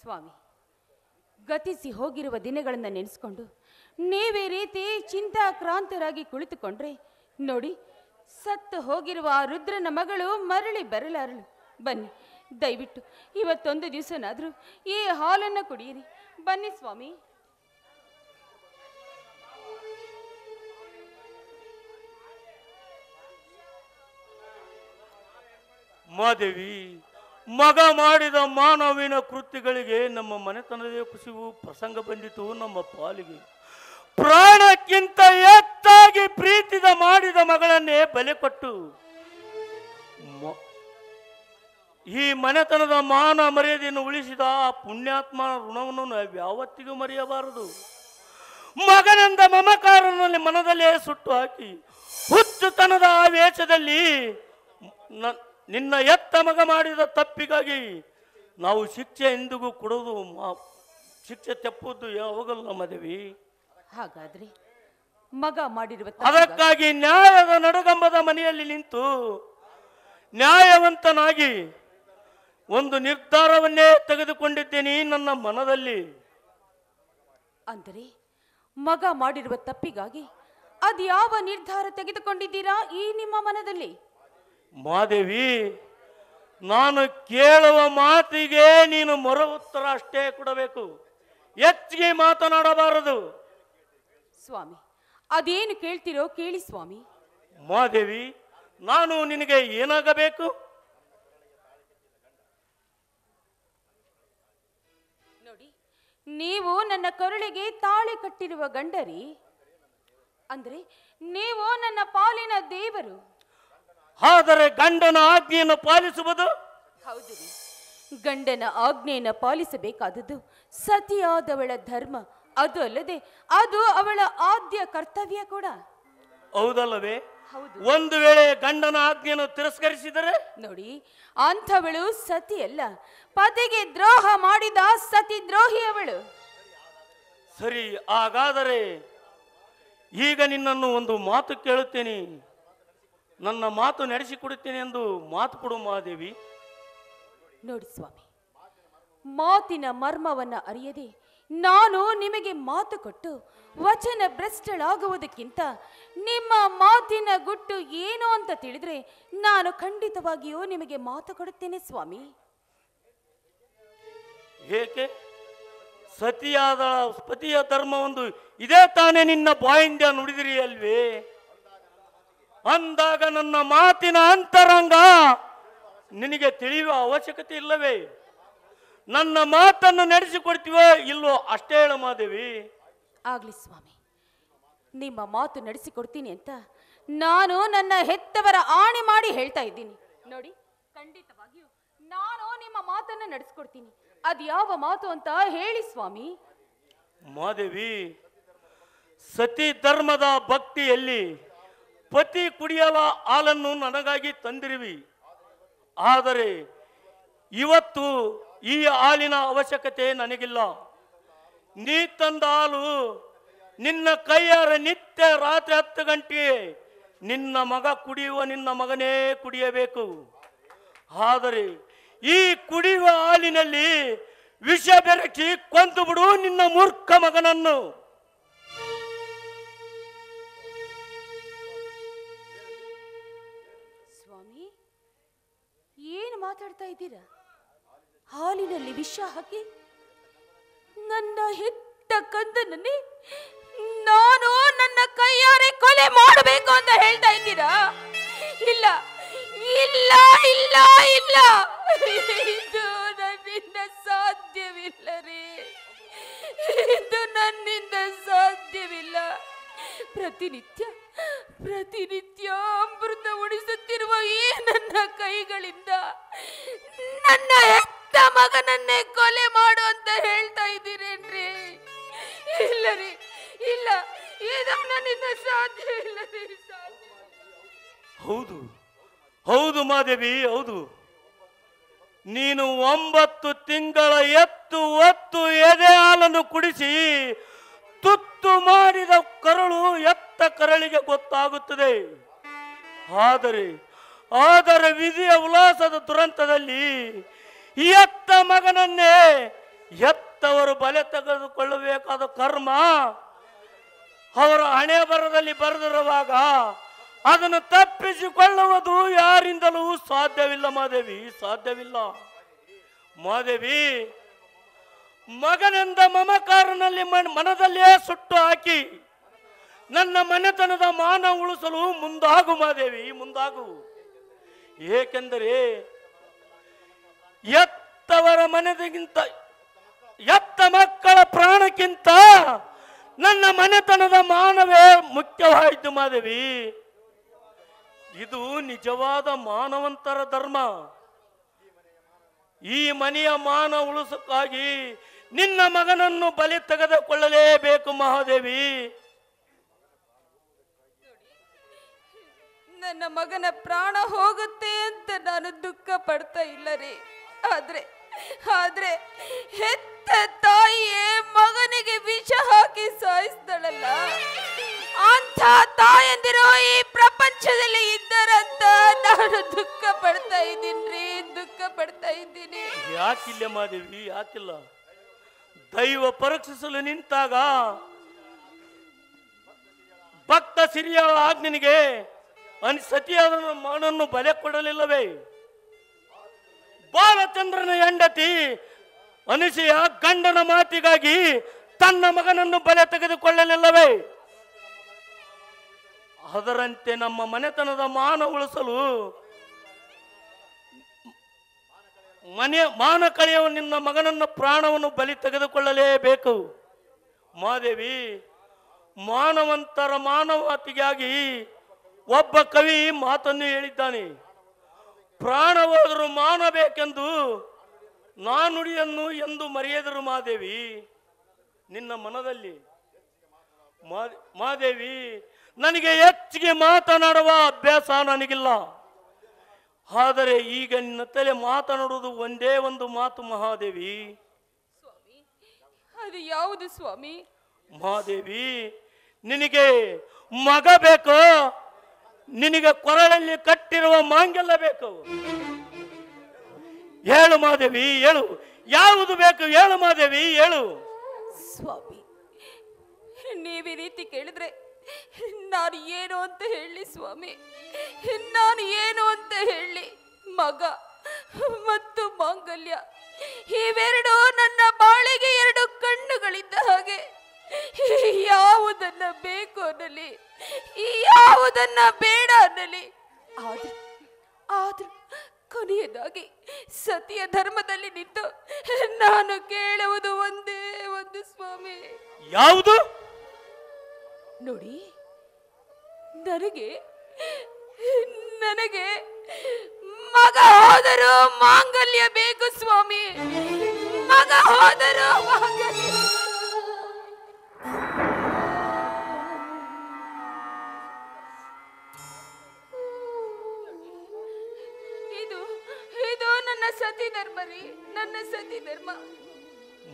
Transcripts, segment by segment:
ಸ್ವಾಮಿ, ಗತಿಸಿ ಹೋಗಿರುವ ದಿನಗಳನ್ನು ನೆನೆಸ್ಕೊಂಡು ನೀವೇ ರೀತಿ ಚಿಂತಾಕ್ರಾಂತರಾಗಿ ಕುಳಿತುಕೊಂಡ್ರೆ ನೋಡಿ, ಸತ್ತು ಹೋಗಿರುವ ಆ ರುದ್ರನ ಮಗಳು ಮರಳಿ ಬರಲಾರಳು. ಬನ್ನಿ, ದಯವಿಟ್ಟು ಇವತ್ತೊಂದು ದಿವಸನಾದರೂ ಈ ಹಾಲನ್ನು ಕುಡಿಯಿರಿ. ಬನ್ನಿ ಸ್ವಾಮಿ. ಮಾದೇವಿ, ಮಗ ಮಾಡಿದ ಮಾನವಿನ ಕೃತ್ಯಗಳಿಗೆ ನಮ್ಮ ಮನೆತನದೇ ಕುಸಿವು ಪ್ರಸಂಗ ಬಂದಿತು. ನಮ್ಮ ಪಾಲಿಗೆ ಪ್ರಾಣಕ್ಕಿಂತ ಹೆಚ್ಚಾಗಿ ಪ್ರೀತಿದ ಮಾಡಿದ ಮಗಳನ್ನೇ ಬಲೆ ಕೊಟ್ಟು ಈ ಮನೆತನದ ಮಾನ ಮರ್ಯಾದೆಯನ್ನು ಉಳಿಸಿದ ಆ ಪುಣ್ಯಾತ್ಮನ ಋಣವನ್ನು ನಾವು ಯಾವತ್ತಿಗೂ ಮರೆಯಬಾರದು. ಮಗನೆಂದ ಮಮಕಾರನಲ್ಲಿ ಮನದಲ್ಲೇ ಸುಟ್ಟು ಹಾಕಿ ಹುಚ್ಚುತನದ ಆವೇಶದಲ್ಲಿ ನಿನ್ನ ಎತ್ತ ಮಗ ಮಾಡಿದ ತಪ್ಪಿಗಾಗಿ ನಾವು ಶಿಕ್ಷೆ ಎಂದಿಗೂ ಕೊಡೋದು, ಶಿಕ್ಷೆ ತೆಪ್ಪುವುದು ಯಾವಾಗಲ್ಲ ಮಾದೇವಿ. ಹಾಗಾದ್ರೆ ಮಗ ಮಾಡಿರುವ ಅದಕ್ಕಾಗಿ ನ್ಯಾಯದ ನಡುಗಂಬದ ಮನೆಯಲ್ಲಿ ನಿಂತು ನ್ಯಾಯವಂತನಾಗಿ ಒಂದು ನಿರ್ಧಾರವನ್ನೇ ತೆಗೆದುಕೊಂಡಿದ್ದೇನೆ ನನ್ನ ಮನದಲ್ಲಿ. ಅಂದರೆ ಮಗ ಮಾಡಿರುವ ತಪ್ಪಿಗಾಗಿ ಅದ್ಯಾವ ನಿರ್ಧಾರ ತೆಗೆದುಕೊಂಡಿದ್ದೀರಾ ಈ ನಿಮ್ಮ ಮನದಲ್ಲಿ? ಮಾದೇವಿ, ನಾನು ಕೇಳುವ ಮಾತಿಗೆ ನೀನು ಮರು ಉತ್ತರ ಅಷ್ಟೇ ಕೊಡಬೇಕು, ಹೆಚ್ಚಿಗೆ ಮಾತನಾಡಬಾರದು. ಸ್ವಾಮಿ, ಅದೇನು ಕೇಳ್ತಿರೋ ಕೇಳಿ ಸ್ವಾಮಿ. ಮಾದೇವಿ, ನಾನು ನಿನಗೆ ಏನಾಗಬೇಕು? ನೋಡಿ, ನೀವು ನನ್ನ ಕರುಳಿಗೆ ತಾಳಿ ಕಟ್ಟಿರುವ ಗಂಡರಿ. ಅಂದ್ರೆ ನೀವು ನನ್ನ ಪಾಲಿನ ದೇವರು. ಆದರೆ ಗಂಡನ ಆಜ್ಞೆಯನ್ನು ಪಾಲಿಸುವುದು? ಹೌದು ರೀ, ಗಂಡನ ಆಜ್ಞೆಯನ್ನು ಪಾಲಿಸಬೇಕಾದದ್ದು ಸತಿಯಾದವಳ ಧರ್ಮ. ಅದು ಅಲ್ಲದೆ ಅದು ಅವಳ ಆದ್ಯ ಕರ್ತವ್ಯ ಕೂಡ. ಹೌದಲ್ಲವೇ? ಹೌದು. ಒಂದು ವೇಳೆ ಗಂಡನ ಆಜ್ಞೆಯನ್ನು ತಿರಸ್ಕರಿಸಿದರೆ? ನೋಡಿ, ಅಂಥವಳು ಸತಿಯಲ್ಲ, ಪತಿಗೆ ದ್ರೋಹ ಮಾಡಿದ ಸತಿ ದ್ರೋಹಿ ಅವಳು. ಸರಿ, ಹಾಗಾದರೆ ಈಗ ನಿನ್ನನ್ನು ಒಂದು ಮಾತು ಕೇಳುತ್ತೇನೆ, ನನ್ನ ಮಾತು ನಡೆಸಿಕೊಡುತ್ತೇನೆ ಎಂದು ಮಾತು ಕೊಡು ಮಹಾದೇವಿ. ನೋಡಿ ಸ್ವಾಮಿ, ಮಾತಿನ ಮರ್ಮವನ್ನ ಅರಿಯದೆ ನಾನು ನಿಮಗೆ ಮಾತು ಕೊಟ್ಟು ವಚನ ಭ್ರಷ್ಟಳಾಗುವುದಕ್ಕಿಂತ ನಿಮ್ಮ ಮಾತಿನ ಗುಟ್ಟು ಏನು ಅಂತ ತಿಳಿದ್ರೆ ನಾನು ಖಂಡಿತವಾಗಿಯೂ ನಿಮಗೆ ಮಾತು ಕೊಡುತ್ತೇನೆ ಸ್ವಾಮಿ. ಏಕೆ? ಸತಿಯಾದ ಪತಿಯ ಧರ್ಮ ಒಂದು ಇದೇ ತಾನೇ ನಿನ್ನ ಬಾಯಿಂದ ನುಡಿದಿರಿ ಅಲ್ವೇ? ಅಂದಾಗ ನನ್ನ ಮಾತಿನ ಅಂತರಂಗ ನಿನಗೆ ತಿಳಿಯುವ ಅವಶ್ಯಕತೆ ಇಲ್ಲವೇ? ನನ್ನ ಮಾತನ್ನು ನಡೆಸಿಕೊಡ್ತೀವೋ ಇಲ್ಲೋ ಅಷ್ಟೇ ಹೇಳು ಮಾದೇವಿ. ಆಗ್ಲಿ ಸ್ವಾಮಿ, ನಿಮ್ಮ ಮಾತು ನಡೆಸಿಕೊಡ್ತೀನಿ ಅಂತ ನಾನು ನನ್ನ ಹೆತ್ತವರ ಆಣೆ ಮಾಡಿ ಹೇಳ್ತಾ ಇದ್ದೀನಿ. ನೋಡಿ, ಖಂಡಿತವಾಗಿಯೂ ನಾನು ನಿಮ್ಮ ಮಾತನ್ನು ನಡೆಸಿಕೊಡ್ತೀನಿ. ಅದ್ಯಾವ ಮಾತು ಅಂತ ಹೇಳಿ ಸ್ವಾಮಿ. ಮಾದೇವಿ, ಸತಿ ಧರ್ಮದ ಭಕ್ತಿಯಲ್ಲಿ ಪತಿ ಕುಡಿಯಲ ಹಾಲನ್ನು ನನಗಾಗಿ ತಂದಿರುವಿ. ಆದರೆ ಇವತ್ತು ಈ ಹಾಲಿನ ಅವಶ್ಯಕತೆ ನನಗಿಲ್ಲ. ನೀ ತಂದ ಹಾಲು ನಿನ್ನ ಕೈಯಾರ ನಿತ್ಯ ರಾತ್ರಿ 10 ಗಂಟೆ ನಿನ್ನ ಮಗ ಕುಡಿಯುವ ನಿನ್ನ ಮಗನೇ ಕುಡಿಯಬೇಕು. ಆದರೆ ಈ ಕುಡಿಯುವ ಹಾಲಿನಲ್ಲಿ ವಿಷ ಬೆರಕಿ ಕೊಂದು ಬಿಡು ನಿನ್ನ ಮೂರ್ಖ ಮಗನನ್ನು. ಸ್ವಾಮಿ, ಏನು ಮಾತಾಡ್ತಾ ಇದ್ದೀರಾ? ಹಾಲಿನಲ್ಲಿ ವಿಷ ಹಾಕಿ ನನ್ನ ಹೆತ್ತ ಕಂದನನ್ನೇ ನಾನು ನನ್ನ ಕೈಯಾರೆ ಕೊಲೆ ಮಾಡಬೇಕು ಅಂತ ಹೇಳ್ತಾ ಇದ್ದೀರಾ? ಇಲ್ಲ ಇಲ್ಲ ಇಲ್ಲ ಇಲ್ಲ, ಇದು ನನ್ನಿಂದ ಸಾಧ್ಯವಿಲ್ಲ ರೀ, ಇದು ನನ್ನಿಂದ ಸಾಧ್ಯವಿಲ್ಲ. ಪ್ರತಿನಿತ್ಯ ಅಮೃತ ಉಣಿಸುತ್ತಿರುವ ಈ ನನ್ನ ಕೈಗಳಿಂದ ನನ್ನ ಹೆತ್ತ ಮಗನನ್ನೇ ಕೊಲೆ ಮಾಡು ಅಂತ ಹೇಳ್ತಾ ಇದ್ದೀರೇನ್ರಿ? ಇಲ್ಲ ರೀ, ಇಲ್ಲ, ಇದು ನನ್ನಿಂದ ಸಾಧ್ಯ ಇಲ್ಲ ರೀ, ಸಾಧ್ಯ. ಹೌದು ಹೌದು ಮಾದೇವಿ, ಹೌದು. ನೀನು 9 ತಿಂಗಳ ಹೊತ್ತು ಎದೆ ಹಾಲನ್ನು ಕುಡಿಸಿ ತುತ್ತು ಮಾಡಿದ ಕರಳು ಎತ್ತ ಕರಳಿಗೆ ಗೊತ್ತಾಗುತ್ತದೆ. ಆದರೆ ವಿಧಿಯ ಉಲ್ಲಾಸದ ದುರಂತದಲ್ಲಿ ಎತ್ತ ಮಗನನ್ನೇ ಹೆತ್ತವರು ಬಲೆ ತೆಗೆದುಕೊಳ್ಳಬೇಕಾದ ಕರ್ಮ ಅವರ ಹಣೆ ಬರದಲ್ಲಿ ಬರೆದಿರುವಾಗ ಅದನ್ನು ತಪ್ಪಿಸಿಕೊಳ್ಳುವುದು ಯಾರಿಂದಲೂ ಸಾಧ್ಯವಿಲ್ಲ ಮಾದೇವಿ, ಸಾಧ್ಯವಿಲ್ಲ ಮಾದೇವಿ. ಮಗನೆಂದ ಮಮಕಾರನಲ್ಲಿ ಮನದಲ್ಲೇ ಸುಟ್ಟು ಹಾಕಿ ನನ್ನ ಮನೆತನದ ಮಾನ ಉಳಿಸಲು ಮುಂದಾಗು ಮಾದೇವಿ, ಮುಂದಾಗು. ಏಕೆಂದರೆ ಎತ್ತವರ ಮನೆಗಿಂತ ಎತ್ತ ಮಕ್ಕಳ ಪ್ರಾಣಕ್ಕಿಂತ ನನ್ನ ಮನೆತನದ ಮಾನವೇ ಮುಖ್ಯವಾಯಿತು ಮಾದೇವಿ. ಇದು ನಿಜವಾದ ಮಾನವಂತರ ಧರ್ಮ. ಈ ಮನೆಯ ಮಾನ ಉಳಿಸಕ್ಕಾಗಿ ನಿನ್ನ ಮಗನನ್ನು ಬಲಿ ತೆಗೆದುಕೊಳ್ಳಲೇಬೇಕು ಮಹಾದೇವಿ. ನನ್ನ ಮಗನ ಪ್ರಾಣ ಹೋಗುತ್ತೆ ಅಂತ ನಾನು ದುಃಖ ಪಡ್ತಾ ಇಲ್ಲ ರೀ. ಆದ್ರೆ ಹೆತ್ತ ತಾಯಿಯೇ ಮಗನಿಗೆ ವಿಷ ಹಾಕಿ ಸಾಯಿಸ್ದಳಲ್ಲ, ಅಂತ ತಾಯಂದಿರೋ ಈ ಪ್ರಪಂಚದಲ್ಲಿ ಇದ್ದರಂತ ನಾನು ದುಃಖ ಪಡ್ತಾ ಇದ್ದೀನಿ, ದುಃಖ ಪಡ್ತಾ ಇದ್ದೀನಿ. ಯಾಕಿಲ್ಲ ಮಾದೇವಿ, ಯಾಕಿಲ್ಲ? ದೈವ ಪರೀಕ್ಷಿಸಲು ನಿಂತಾಗ ಭಕ್ತ ಸಿರಿಯ ಆಜ್ಞನಿಗೆ ಸತಿಯಾದ ಮಗನನ್ನು ಬಲೆ ಕೊಡಲಿಲ್ಲವೇ? ಬಾಲಚಂದ್ರನ ಹೆಂಡತಿ ಅನಿಸೆಯ ಗಂಡನ ಮಾತಿಗಾಗಿ ತನ್ನ ಮಗನನ್ನು ಬಲೆ ತೆಗೆದುಕೊಳ್ಳಲಿಲ್ಲವೇ? ಅದರಂತೆ ನಮ್ಮ ಮನೆತನದ ಮಾನ ಉಳಿಸಲು ಮಾನ ಕಳೆಯುವ ನಿನ್ನ ಮಗನನ್ನು ಪ್ರಾಣವನ್ನು ಬಲಿ ತೆಗೆದುಕೊಳ್ಳಲೇಬೇಕು ಮಾದೇವಿ. ಮಾನವಂತರ ಮಾನವತಿಗಾಗಿ ಒಬ್ಬ ಕವಿ ಮಾತನ್ನು ಹೇಳಿದ್ದಾನೆ. ಪ್ರಾಣ ಹೋದರೂ ಮಾನಬೇಕೆಂದು ನಾನುಡಿಯನ್ನು ಎಂದು ಮರೆಯದರು ಮಾದೇವಿ. ನಿನ್ನ ಮನದಲ್ಲಿ ಮಾದೇವಿ, ನನಗೆ ಹೆಚ್ಚಿಗೆ ಮಾತನಾಡುವ ಅಭ್ಯಾಸ ನನಗಿಲ್ಲ. ಆದರೆ ಈಗ ನಿನ್ನ ತಲೆ ಮಾತನಾಡುವುದು ಒಂದೇ ಒಂದು ಮಾತು ಮಹಾದೇವಿ. ಸ್ವಾಮಿ, ಅದು ಯಾವುದು ಸ್ವಾಮಿ? ಮಹಾದೇವಿ, ನಿನಗೆ ಮಗ ಬೇಕು, ನಿನಗೆ ಕೊರಳಲ್ಲಿ ಕಟ್ಟಿರುವ ಮಾಂಗಲ್ಯ ಬೇಕು. ಹೇಳು ಮಾದೇವಿ, ಹೇಳು, ಯಾವುದು ಬೇಕು ಹೇಳು ಮಾದೇವಿ, ಹೇಳು. ಸ್ವಾಮಿ, ನೀವ್ ಈ ರೀತಿ ಕೇಳಿದ್ರೆ ನಾನು ಏನು ಅಂತ ಹೇಳಿ ಸ್ವಾಮಿ? ನಾನು ಏನು ಅಂತ ಹೇಳಿ? ಮಗ ಮತ್ತು ಮಾಂಗಲ್ಯ ಇವೆರಡು ನನ್ನ ಬಾಳಿಗೆ ಎರಡು ಕಣ್ಣುಗಳಿದ್ದ ಹಾಗೆ. ಯಾವುದನ್ನ ಬೇಕು ಅನ್ನಲಿ, ಯಾವುದನ್ನ ಬೇಡ ಅನ್ನಲಿ, ಆದ್ರೂ ಕೊನೆಯದಾಗಿ ಸತಿಯ ಧರ್ಮದಲ್ಲಿ ನಿಂತು ನಾನು ಕೇಳುವುದು ಒಂದೇ ಒಂದು ಸ್ವಾಮಿ. ಯಾವುದು? ನೋಡಿ, ನನಗೆ ಮಗ ಹೋದರೂ ಮಾಂಗಲ್ಯ ಬೇಕು ಸ್ವಾಮಿ, ಮಗ ಹೋದರೂ ಮಾಂಗಲ್ಯ. ಇದು ನನ್ನ ಸತಿ ಧರ್ಮ ರೀ, ನನ್ನ ಸತಿ ಧರ್ಮ.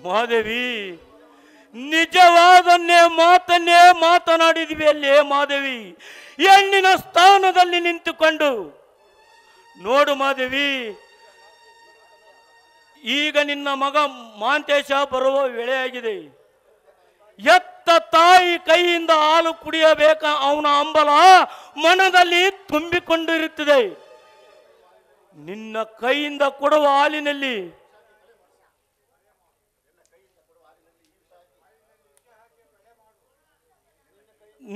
ಮಾದೇವಿ, ನಿಜವಾದನ್ನೇ ಮಾತನ್ನೇ ಮಾತನಾಡಿದ್ವಿ ಅಲ್ಲೇ ಮಾದೇವಿ. ಹೆಣ್ಣಿನ ಸ್ಥಾನದಲ್ಲಿ ನಿಂತುಕೊಂಡು ನೋಡು ಮಾದೇವಿ, ಈಗ ನಿನ್ನ ಮಗ ಮಾಂತೇಶ ಬರುವ ವೇಳೆಯಾಗಿದೆ. ಎತ್ತ ತಾಯಿ ಕೈಯಿಂದ ಹಾಲು ಕುಡಿಯಬೇಕ ಅವನ ಹಂಬಲ ಮನದಲ್ಲಿ ತುಂಬಿಕೊಂಡಿರುತ್ತದೆ. ನಿನ್ನ ಕೈಯಿಂದ ಕೊಡುವ ಹಾಲಿನಲ್ಲಿ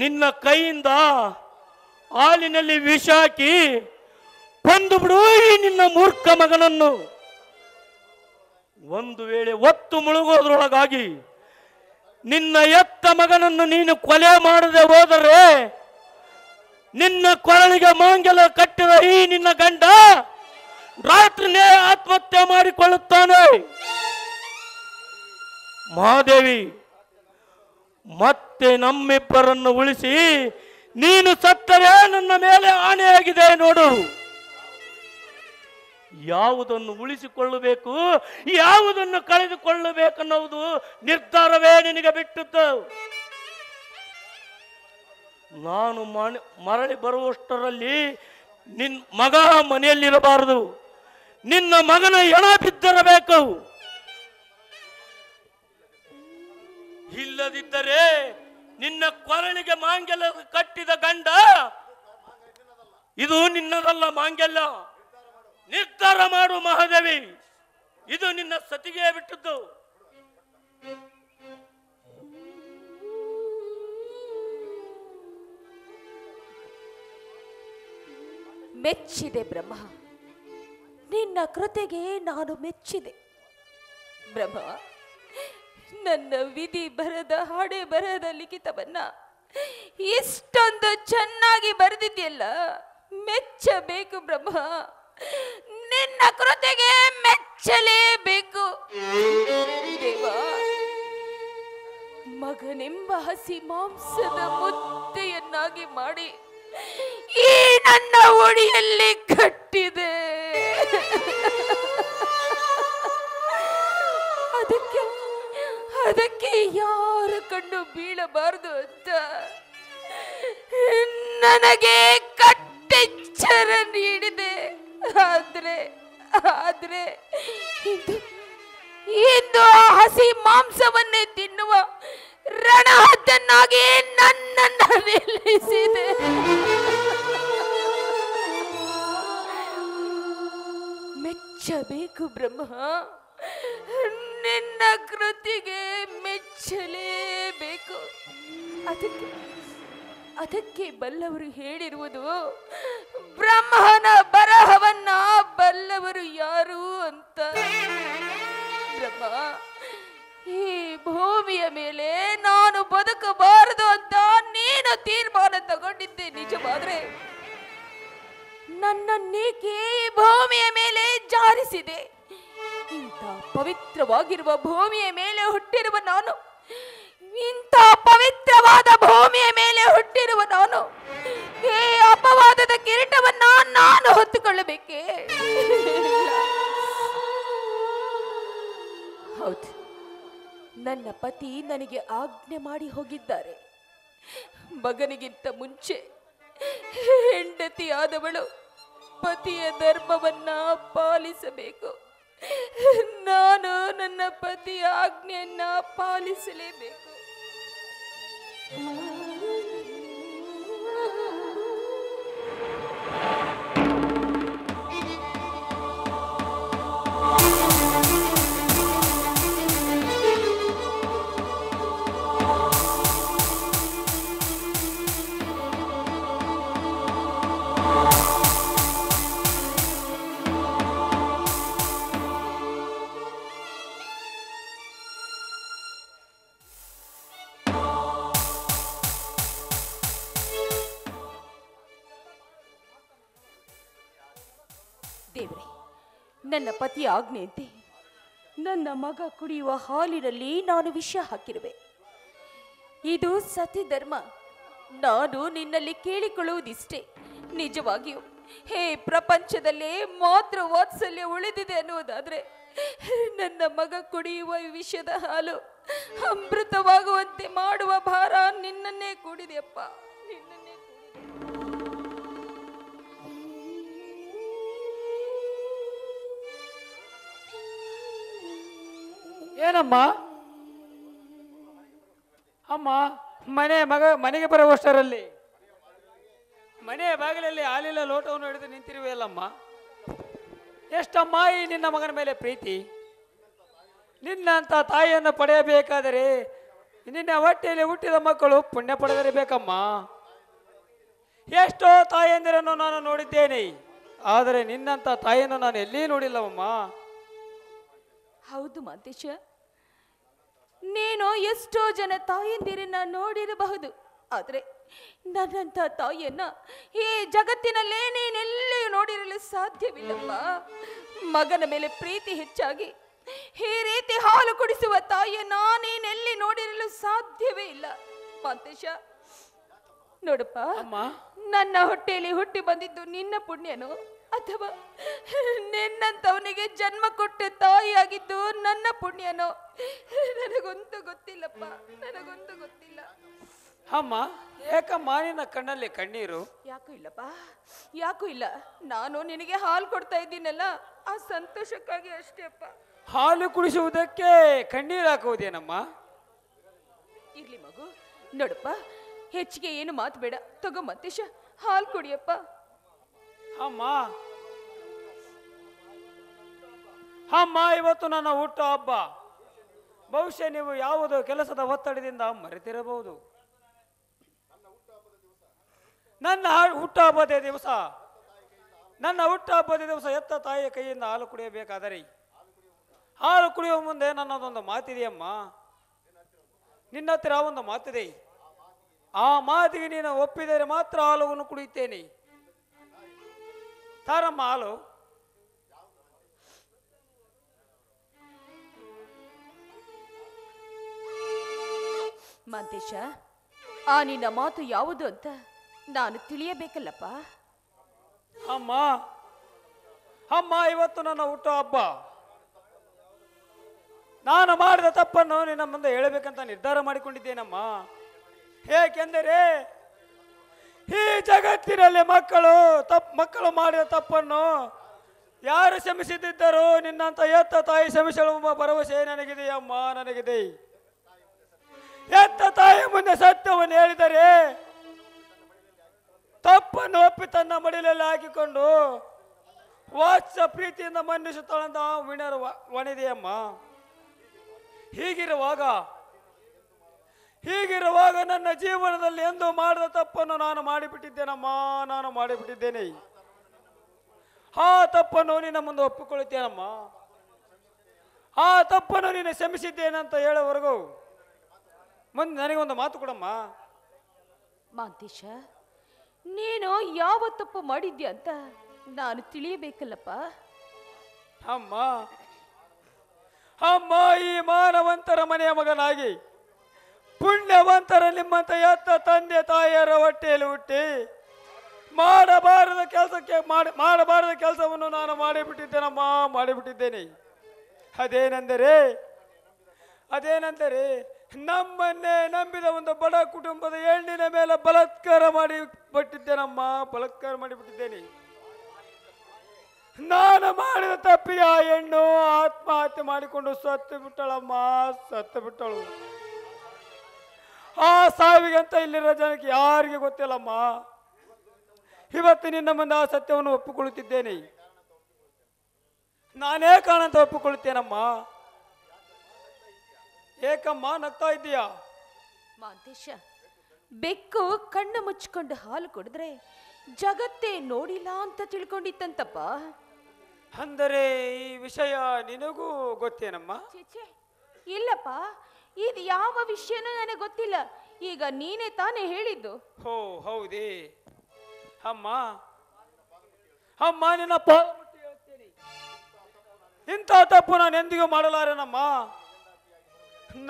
ನಿನ್ನ ಕೈಯಿಂದ ಹಾಲಿನಲ್ಲಿ ವಿಷ ಹಾಕಿ ಕೊಂದು ಬಿಡು ಈ ನಿನ್ನ ಮೂರ್ಖ ಮಗನನ್ನು. ಒಂದು ವೇಳೆ ಒತ್ತು ಮುಳುಗೋದ್ರೊಳಗಾಗಿ ನಿನ್ನ ಎತ್ತ ಮಗನನ್ನು ನೀನು ಕೊಲೆ ಮಾಡದೆ ಹೋದರೆ ನಿನ್ನ ಕೊರಳಿಗೆ ಮಾಂಗಲ್ಯ ಕಟ್ಟಿದ ಈ ನಿನ್ನ ಗಂಡ ರಾತ್ರಿನೇ ಆತ್ಮಹತ್ಯೆ ಮಾಡಿಕೊಳ್ಳುತ್ತಾನೆ. ಮಹಾದೇವಿ, ಮತ್ತೆ ನಮ್ಮಿಬ್ಬರನ್ನು ಉಳಿಸಿ ನೀನು ಸತ್ತರೆ ನನ್ನ ಮೇಲೆ ಆಣೆಯಾಗಿದೆ ನೋಡು. ಯಾವುದನ್ನು ಉಳಿಸಿಕೊಳ್ಳಬೇಕು, ಯಾವುದನ್ನು ಕಳೆದುಕೊಳ್ಳಬೇಕನ್ನೋದು ನಿರ್ಧಾರವೇ ನಿನಗೆ ಬಿಟ್ಟದ್ದು. ನಾನು ಮರಳಿ ಬರುವಷ್ಟರಲ್ಲಿ ನಿನ್ನ ಮಗ ಮನೆಯಲ್ಲಿರಬಾರದು, ನಿನ್ನ ಮಗನ ಹೆಣ ಬಿದ್ದಿರಬೇಕು. ಇಲ್ಲದಿದ್ದರೆ ನಿನ್ನ ಕೊರಳಿಗೆ ಮಾಂಗಲ್ಯ ಕಟ್ಟಿದ ಗಂಡ ಇದು ನಿನ್ನದಲ್ಲ. ಮಾಂಗಲ್ಯ ನಿರ್ಧಾರ ಮಾಡು ಮಹಾದೇವಿ, ಇದು ನಿನ್ನ ಸತಿಗೆ ಬಿಟ್ಟದ್ದು. ಮೆಚ್ಚಿದೆ ಬ್ರಹ್ಮ, ನಿನ್ನ ಕೃತೆಗೆ ನಾನು ಮೆಚ್ಚಿದೆ. ಬ್ರಹ್ಮ, ನನ್ನ ವಿಧಿ ಬರದ ಹಾಡೆ ಬರದ ಲಿಖಿತವನ್ನ ಇಷ್ಟೊಂದು ಚೆನ್ನಾಗಿ ಬರೆದಿದ್ಯಲ್ಲ, ಮೆಚ್ಚಬೇಕು ಬ್ರಹ್ಮ. ನಿನ್ನ ಕೃತೆಗೆ ಮೆಚ್ಚಲೇಬೇಕು. ದೇವ, ಮಗನೆಂಬ ಹಸಿ ಮಾಂಸದ ಮುದ್ದೆಯನ್ನಾಗಿ ಮಾಡಿ ಈ ನನ್ನ ಒಡಿಯಲ್ಲಿ ಕಟ್ಟಿದೆ. ಅದಕ್ಕೆ ಯಾರ ಕಣ್ಣು ಬೀಳಬಾರದು ಅಂತ ನನಗೆ ಕಟ್ಟೆಚ್ಚರ ನೀಡಿದೆ. ಆದ್ರೆ ಇಂದು ಆ ಹಸಿ ಮಾಂಸವನ್ನೇ ತಿನ್ನುವ ರಣಹದ್ದನ್ನಾಗಿ ನನ್ನನ್ನು ನಿಲ್ಲಿಸಿದೆ. ಮೆಚ್ಚಬೇಕು ಬ್ರಹ್ಮ, ನಿನ್ನ ಕೃತಿಗೆ ಮೆಚ್ಚಲೇಬೇಕು. ಅದಕ್ಕೆ ಬಲ್ಲವರು ಹೇಳಿರುವುದು, ಬ್ರಹ್ಮನ ಬರಹವನ್ನ ಬಲ್ಲವರು ಯಾರು ಅಂತ. ಬ್ರಹ್ಮ, ಈ ಭೂಮಿಯ ಮೇಲೆ ನಾನು ಬದುಕಬಾರದು ಅಂತ ನೀನು ತೀರ್ಮಾನ ತಗೊಂಡಿದ್ದೆ ನಿಜವಾದ್ರೆ ನನ್ನನ್ನೇಕೆ ಭೂಮಿಯ ಮೇಲೆ ಜಾರಿಸಿದೆ? ಇಂಥ ಪವಿತ್ರವಾಗಿರುವ ಭೂಮಿಯ ಮೇಲೆ ಹುಟ್ಟಿರುವ ನಾನು, ಇಂಥ ಪವಿತ್ರವಾದ ಭೂಮಿಯ ಮೇಲೆ ಹುಟ್ಟಿರುವ ನಾನು ಈ ಅಪವಾದದ ಕಿರೀಟವನ್ನ ನಾನು ಹೊತ್ತುಕೊಳ್ಳಬೇಕೆ? ಹೌದು, ನನ್ನ ಪತಿ ನನಗೆ ಆಜ್ಞೆ ಮಾಡಿ ಹೋಗಿದ್ದಾರೆ. ಮಗನಿಗಿಂತ ಮುಂಚೆ ಹೆಂಡತಿಯಾದವಳು ಪತಿಯ ಧರ್ಮವನ್ನ ಪಾಲಿಸಬೇಕು. ನಾನು ನನ್ನ ಪತಿಯ ಆಜ್ಞೆಯನ್ನ ಪಾಲಿಸಲೇಬೇಕು. ದೇವರೇ, ನನ್ನ ಪತಿಯ ಆಜ್ಞೆಯಂತೆ ನನ್ನ ಮಗ ಕುಡಿಯುವ ಹಾಲಿನಲ್ಲಿ ನಾನು ವಿಷ ಹಾಕಿರುವೆ. ಇದು ಸತಿ ಧರ್ಮ. ನಾನು ನಿನ್ನಲ್ಲಿ ಕೇಳಿಕೊಳ್ಳುವುದಿಷ್ಟೇ. ನಿಜವಾಗಿಯೂ ಹೇ ಪ್ರಪಂಚದಲ್ಲೇ ಮಾತೃ ವಾತ್ಸಲ್ಯ ಉಳಿದಿದೆ ಅನ್ನುವುದಾದ್ರೆ ನನ್ನ ಮಗ ಕುಡಿಯುವ ವಿಷದ ಹಾಲು ಅಮೃತವಾಗುವಂತೆ ಮಾಡುವ ಭಾರ ನಿನ್ನನ್ನೇ ಕೂಡಿದೆಯಪ್ಪ, ನಿನ್ನನ್ನೇ ಕೂಡಿದೆ. ಏನಮ್ಮ ಅಮ್ಮ, ಮನೆಗೆ ಬರುವಷ್ಟರಲ್ಲಿ ಮನೆಯ ಬಾಗಿಲಲ್ಲಿ ಹಾಲಿನ ಲೋಟವನ್ನು ಹಿಡಿದು ನಿಂತಿರುವೆಯಲ್ಲಮ್ಮ. ಎಷ್ಟಮ್ಮ ಈ ನಿನ್ನ ಮಗನ ಮೇಲೆ ಪ್ರೀತಿ. ನಿನ್ನಂಥ ತಾಯಿಯನ್ನು ಪಡೆಯಬೇಕಾದರೆ ನಿನ್ನ ಹೊಟ್ಟೆಯಲ್ಲಿ ಹುಟ್ಟಿದ ಮಕ್ಕಳು ಪುಣ್ಯ ಪಡೆದಿರಬೇಕಮ್ಮ. ಎಷ್ಟೋ ತಾಯಂದಿರನ್ನು ನಾನು ನೋಡಿದ್ದೇನೆ, ಆದರೆ ನಿನ್ನಂಥ ತಾಯಿಯನ್ನು ನಾನು ಎಲ್ಲಿ ನೋಡಿಲ್ಲವಮ್ಮ. ಹೌದು ಮಾಂತೇಶ, ನೀನು ಎಷ್ಟೋ ಜನ ತಾಯಂದಿರನ್ನ ನೋಡಿರಬಹುದು, ಆದರೆ ನನ್ನಂಥ ತಾಯಿಯನ್ನ ಈ ಜಗತ್ತಿನಲ್ಲೇ ನೀನೆಲ್ಲಿ ನೋಡಿರಲು ಸಾಧ್ಯವಿಲ್ಲಪ್ಪ. ಮಗನ ಮೇಲೆ ಪ್ರೀತಿ ಹೆಚ್ಚಾಗಿ ಈ ರೀತಿ ಹಾಲು ಕುಡಿಸುವ ತಾಯಿಯನ್ನ ನೀನೆಲ್ಲಿ ನೋಡಿರಲು ಸಾಧ್ಯವೇ ಇಲ್ಲ ಮಾಂತೇಶ. ನೋಡಪ್ಪ, ನನ್ನ ಹೊಟ್ಟೆಯಲ್ಲಿ ಹುಟ್ಟಿ ಬಂದಿದ್ದು ನಿನ್ನ ಪುಣ್ಯನೋ ಅಥವಾ ನಿನ್ನಂತವನಿಗೆ ಜನ್ಮ ಕೊಟ್ಟ ತಾಯಿಯಾಗಿದ್ದು ನನ್ನ ಪುಣ್ಯನೋ ನನಗೊಂದು ಗೊತ್ತಿಲ್ಲಪ್ಪ, ನನಗೊಂದು ಗೊತ್ತಿಲ್ಲ. ಅಮ್ಮ, ಏಕಮ್ಮ ನಿನ್ನ ಕಣ್ಣಲ್ಲಿ ಕಣ್ಣೀರು? ಯಾಕೂ ಇಲ್ಲಪ್ಪ, ಯಾಕೂ ಇಲ್ಲ. ನಾನು ನಿನಗೆ ಹಾಲು ಕೊಡ್ತಾ ಇದ್ದೀನಲ್ಲ, ಆ ಸಂತೋಷಕ್ಕಾಗಿ ಅಷ್ಟೇ ಅಪ್ಪ. ಹಾಲು ಕುಡಿಸುವುದಕ್ಕೆ ಕಣ್ಣೀರು ಹಾಕುವುದೇನಮ್ಮ? ಇರ್ಲಿ ಮಗು, ನೋಡಪ್ಪ, ಹೆಚ್ಚಿಗೆ ಏನು ಮಾತು ಬೇಡ. ತಗೋ ಮಂತೇಶ, ಹಾಲು ಕುಡಿಯಪ್ಪ. ಅಮ್ಮ ಅಮ್ಮ, ಇವತ್ತು ನನ್ನ ಹುಟ್ಟು ಹಬ್ಬ. ಬಹುಶಃ ನೀವು ಯಾವುದೋ ಕೆಲಸದ ಒತ್ತಡದಿಂದ ಮರೆತಿರಬಹುದು. ನನ್ನ ಹುಟ್ಟುಹಬ್ಬದ ದಿವಸ ಎತ್ತ ತಾಯಿಯ ಕೈಯಿಂದ ಹಾಲು ಕುಡಿಯಬೇಕಾದರೆ ಹಾಲು ಕುಡಿಯುವ ಮುಂದೆ ನನ್ನದೊಂದು ಮಾತಿದೆಯಮ್ಮ. ನಿನ್ನ ಹತ್ತಿರ ಒಂದು ಮಾತಿದೆ. ಆ ಮಾತಿಗೆ ನೀನು ಒಪ್ಪಿದರೆ ಮಾತ್ರ ಹಾಲುವನ್ನು ಕುಡಿಯುತ್ತೇನೆ. ತಾರಮ್ಮ ಹಾಲು. ಮಂತೇಶ, ಆ ನಿನ್ನ ಮಾತು ಯಾವುದು ಅಂತ ನಾನು ತಿಳಿಯಬೇಕಲ್ಲಪ್ಪ. ಅಮ್ಮ ಅಮ್ಮ, ಇವತ್ತು ನನ್ನ ಹುಟ್ಟು ಹಬ್ಬ. ನಾನು ಮಾಡಿದ ತಪ್ಪನ್ನು ನಿನ್ನ ಮುಂದೆ ಹೇಳಬೇಕಂತ ನಿರ್ಧಾರ ಮಾಡಿಕೊಂಡಿದ್ದೇನಮ್ಮ. ಏಕೆಂದರೆ ಈ ಜಗತ್ತಿನಲ್ಲಿ ಮಕ್ಕಳು ಮಾಡಿದ ತಪ್ಪನ್ನು ಯಾರು ಕ್ಷಮಿಸಿದ್ದರು ನಿನ್ನಂತ ಎತ್ತ ತಾಯಿ ಕ್ಷಮಿಸಲು ಭರವಸೆ ನನಗಿದೆ ಅಮ್ಮ, ನನಗಿದೆ. ಎತ್ತ ತಾಯಿ ಮುಂದೆ ಸತ್ಯವನ್ನು ಹೇಳಿದರೆ ತಪ್ಪನ್ನು ಒಪ್ಪಿ ತನ್ನ ಮಡಿಲಲ್ಲಿ ಹಾಕಿಕೊಂಡು ವಾತ್ಸ ಪ್ರೀತಿಯಿಂದ ಮನ್ನಿಸುತ್ತಾಳಂತ ವಿಣರು ಒಣಿದೆಯಮ್ಮ. ಹೀಗಿರುವಾಗ ನನ್ನ ಜೀವನದಲ್ಲಿ ಎಂದು ಮಾಡಿದ ತಪ್ಪನ್ನು ನಾನು ಮಾಡಿಬಿಟ್ಟಿದ್ದೇನಮ್ಮ, ನಾನು ಮಾಡಿಬಿಟ್ಟಿದ್ದೇನೆ. ಆ ತಪ್ಪನ್ನು ನಿನ್ನ ಮುಂದೆ ಒಪ್ಪಿಕೊಳ್ಳುತ್ತೇನಮ್ಮ. ಆ ತಪ್ಪನ್ನು ನೀನು ಕ್ಷಮಿಸಿದ್ದೇನಂತ ಹೇಳೋವರೆಗೂ ಮುಂದೆ ನನಗೊಂದು ಮಾತು ಕೊಡಮ್ಮ. ಮಾಂತೇಶ, ನೀನು ಯಾವ ತಪ್ಪು ಮಾಡಿದ್ಯಾ ಅಂತ ನಾನು ತಿಳಿಯಬೇಕಲ್ಲಪ್ಪ. ಅಮ್ಮ ಅಮ್ಮ, ಈ ಮಾನವಂತರ ಮನೆಯ ಮಗನಾಗಿ ಪುಣ್ಯವಂತರ ನಿಮ್ಮಂತ ಎತ್ತ ತಂದೆ ತಾಯಿಯರ ಹೊಟ್ಟೆಯಲ್ಲಿ ಹುಟ್ಟಿ ಮಾಡಬಾರದ ಕೆಲಸವನ್ನು ನಾನು ಮಾಡಿಬಿಟ್ಟಿದ್ದೇನಮ್ಮ, ಮಾಡಿಬಿಟ್ಟಿದ್ದೇನೆ. ಅದೇನೆಂದರೆ ನಮ್ಮನ್ನೇ ನಂಬಿದ ಒಂದು ಬಡ ಕುಟುಂಬದ ಹೆಣ್ಣಿನ ಮೇಲೆ ಬಲಾತ್ಕಾರ ಮಾಡಿಬಿಟ್ಟಿದ್ದೇನೆ. ನಾನು ಮಾಡಿದ ತಪ್ಪಿಗೆ ಆ ಹೆಣ್ಣು ಆತ್ಮಹತ್ಯೆ ಮಾಡಿಕೊಂಡು ಸತ್ತು ಬಿಟ್ಟಳು. ಆ ಸಾವಿಗಂತ ಇಲ್ಲಿರೋ ಜನಕ್ಕೆ ಯಾರಿಗೆ ಗೊತ್ತಿಲ್ಲಮ್ಮ. ಇವತ್ತು ನಿನ್ನ ಮುಂದೆ ಆ ಸತ್ಯವನ್ನು ಒಪ್ಪಿಕೊಳ್ಳುತ್ತಿದ್ದೇನೆ. ನಾನೇ ಕಾರಣಂತ ಒಪ್ಪಿಕೊಳ್ಳುತ್ತೇನಮ್ಮ. ಏಕಮ್ಮ ನಗ್ತಾ ಇದ್ದೀಯಾ? ಮಾಂತೇಶ, ಬೆಕ್ಕು ಕಣ್ಣು ಮುಚ್ಚಿಕೊಂಡು ಹಾಲು ಕುಡಿದ್ರೆ ಜಗತ್ತೇ ನೋಡಿಲ್ಲ ಅಂತ ತಿಳ್ಕೊಂಡಿತ್ತಂತಪ್ಪ. ಅಂದರೆ ಈ ವಿಷಯ ನಿನಗೂ ಗೊತ್ತೇನಮ್ಮ? ಛೇ, ಇಲ್ಲಪ್ಪ, ಇದು ಯಾವ ವಿಷಯನೂ ನನಗೆ ಗೊತ್ತಿಲ್ಲ. ಈಗ ನೀನೇ ತಾನೇ ಹೇಳಿದ್ದು. ಹೋ, ಹೌದೇ ಅಮ್ಮ. ನಿನ್ನ ಪಾದ ಮುಟ್ಟಿ ಹೇಳ್ತೇನೆ, ಇಂಥ ತಪ್ಪು ನಾನು ಎಂದಿಗೂ ಮಾಡಲಾರೆನಮ್ಮ.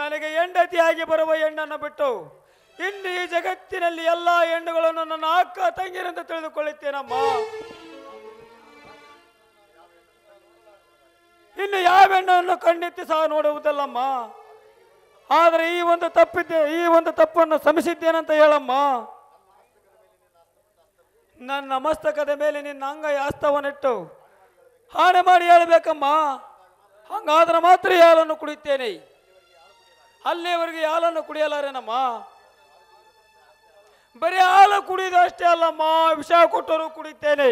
ನನಗೆ ಹೆಂಡತಿಯಾಗಿ ಬರುವ ಹೆಣ್ಣನ್ನು ಬಿಟ್ಟು ಇನ್ನು ಈ ಜಗತ್ತಿನಲ್ಲಿ ಎಲ್ಲ ಹೆಣ್ಣುಗಳನ್ನು ನನ್ನ ಅಕ್ಕ ತಂಗಿರಂತ ತಿಳಿದುಕೊಳ್ಳುತ್ತೇನಮ್ಮ. ಇನ್ನು ಯಾವ ಹೆಣ್ಣನ್ನು ಕಣ್ಣೆತ್ತಿ ಸಹ ನೋಡುವುದಲ್ಲಮ್ಮ. ಆದರೆ ಈ ಒಂದು ತಪ್ಪನ್ನು ಕ್ಷಮಿಸಿದ್ದೇನಂತ ಹೇಳಮ್ಮ. ನನ್ನ ಮಸ್ತಕದ ಮೇಲೆ ನಿನ್ನ ಅಂಗೈ ಹಸ್ತವನ್ನಿಟ್ಟು ಹಾಣೆ ಮಾಡಿ ಹೇಳಬೇಕಮ್ಮ. ಹಂಗಾದ್ರೆ ಮಾತ್ರ ಹಾಲನ್ನು ಕುಡಿಯುತ್ತೇನೆ. ಅಲ್ಲಿಯವರೆಗೆ ಹಾಲನ್ನು ಕುಡಿಯಲಾರೇನಮ್ಮ. ಬರೀ ಹಾಲು ಕುಡಿಯುವುದು ಅಷ್ಟೇ ಅಲ್ಲಮ್ಮ, ವಿಷ ಕೊಟ್ಟರು ಕುಡಿತೇನೆ.